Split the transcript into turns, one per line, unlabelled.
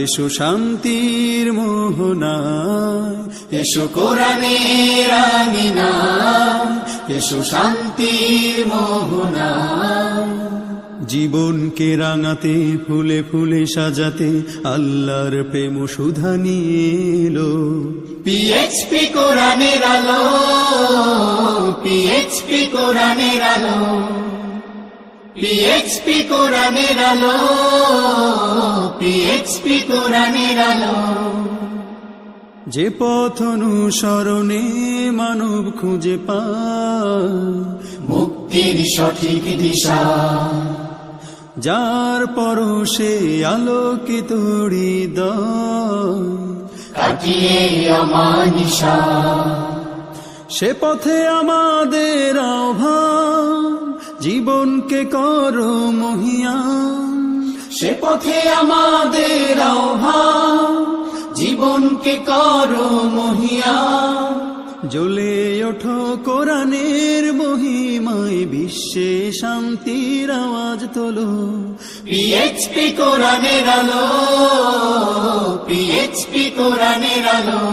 এসো শান্তির মোহনায়,
এসো কোরআনের আঙিনায়, এসো শান্তির মোহনায়।
জীবনকে রাঙাতে ফুলে ফুলে সাজাতে আল্লাহর প্রেম সুধা নিয়ে এলো।
পিএইচপি কোরআনের আলো, পিএইচপি কোরআনের আলো, পিএইচপি কোরআনের আলো, পিএইচপি কোরআনের আলো।
যে পথ অনুসরণে মানব খুঁজে পায়
মুক্তির সঠিক দিশা,
যার পরশে আলোকিত হৃদয়
কাটিয়ে অমানিশা।
সে পথে আমাদের আহ্বান, জীবনকে করো মহিয়ান।
সে পথে আমাদের আহ্বান, জীবনকে করো মহিয়ান।
জ্বলে ওঠো কোরআনের মহিমায়, বিশ্বে শান্তির আওয়াজ তোলো।
পিএইচপি কোরআনের আলো, পিএইচপি কোরআনের আলো।